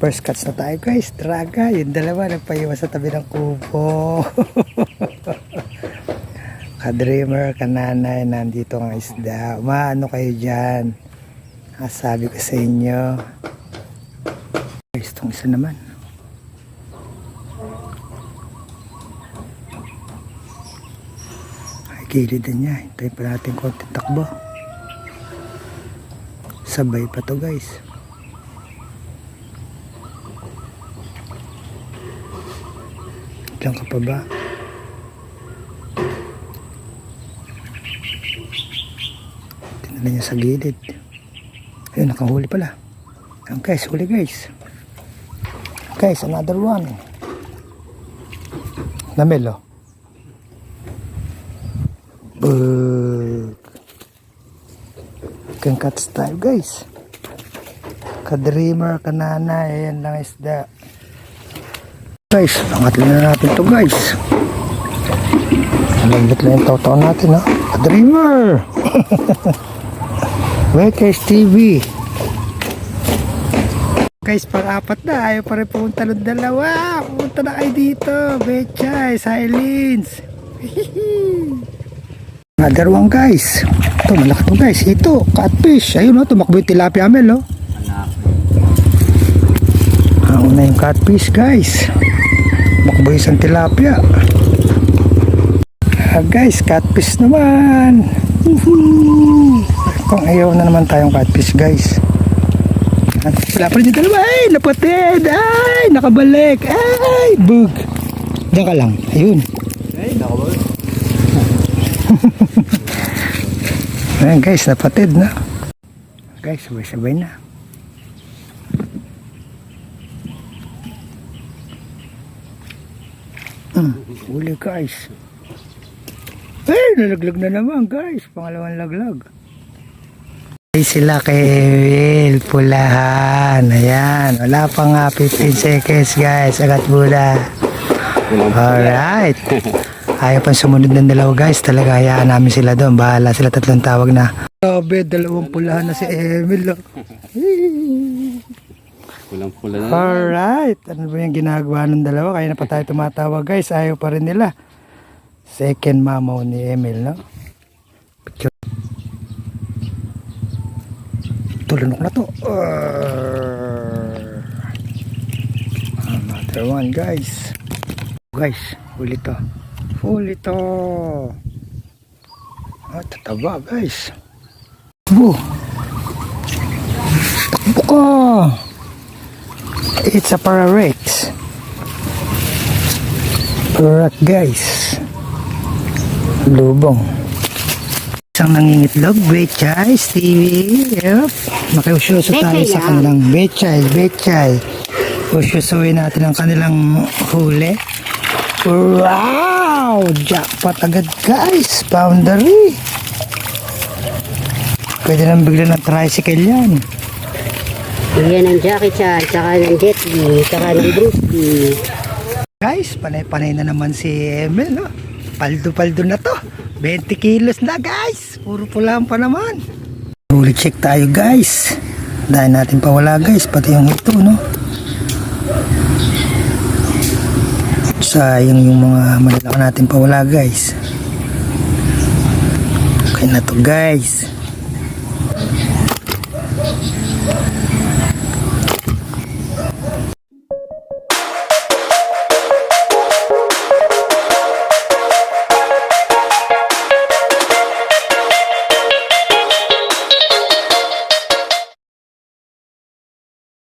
First catch na tayo guys, draga. Yung dalawa nagpaiwas sa tabi ng kubo. Ka-dreamer, kananay, nandito ang isda. Maano kayo dyan? Sabi ko sa inyo. Guys, itong isa naman. Ay, gilidan niya. Hintayin pa natin konti takbo. Sabay pa to guys. Diyan ka pa ba? Tinala niya sa gilid. Ayun, nakahuli pala. Ayan guys, huli guys. Guys, another one. Namelo. Bug. Can catch tayo guys. Ka-dreamer, kanana, ayan lang isda. Guys, pangatlo na natin to guys. Malamit na yung tao-tao natin ha. Ka-dreamer. Wekers TV. Guys, pang-apat na. Ayaw pa rin pumunta ng dalawa. Pumunta na kayo dito. Bechay, Silence. Another one guys. Ito, malaki to guys. Ito, catfish. Ayun o, tumakbo yung tilapia amel o. Ang una yung catfish guys. Tumakbo yung isang tilapia. Guys, catfish naman. Kung ayaw na naman tayong catfish guys. Wala pa rin yung dalawa. Ay, napatid. Ay, nakabalik. Ay, bug. Diyan ka lang. Ayun. Ay, nakabalik. Ayan guys, napatid na. Guys, sabay-sabay na. Huli guys. Ay, nalaglag na naman guys. Pangalawang laglag. Ay, sila kay Will. Pulahan. Ayan. Wala pa nga 15 seconds guys. Agad pula. Alright. Ayaw pang sumunod ng dalawa guys. Talaga hayaan namin sila doon. Bahala sila, tatlong tawag na. Grabe, dalawang pulahan na si Emil. Pulang pula na. Alright. Ano ba yung ginagawa ng dalawa? Kaya na pa tayo tumatawag guys. Ayaw pa rin nila. Second mamaw ni Emil, no? Picture. Tulunok na to. Another one guys. Guys, huli to. Huli to. Tataba guys. Takbo. Takbo ka. It's a pararex. Pararex guys. Lubong. Isang nangingitlog, Bechay, Stevie. Yep. Makiusyoso tayo sa kanilang Bechay. Usyusuin natin ang kanilang huli. Wow! Jackpot agad guys. Boundary. Pwede nang bigla ng tricycle yan. Yan ang Jackie Chan, tsaka ng Jet Li, tsaka ng Bruce Lee. Guys, panay-panay na naman si Emil, no? Paldo-paldo na to. 20 kilos na guys. Puro pulaan pa naman. Huli check tayo guys. Dahil natin pawala guys. Pati yung ito, no? Sayang yung mga malalaki natin pawala guys. Okay na to guys.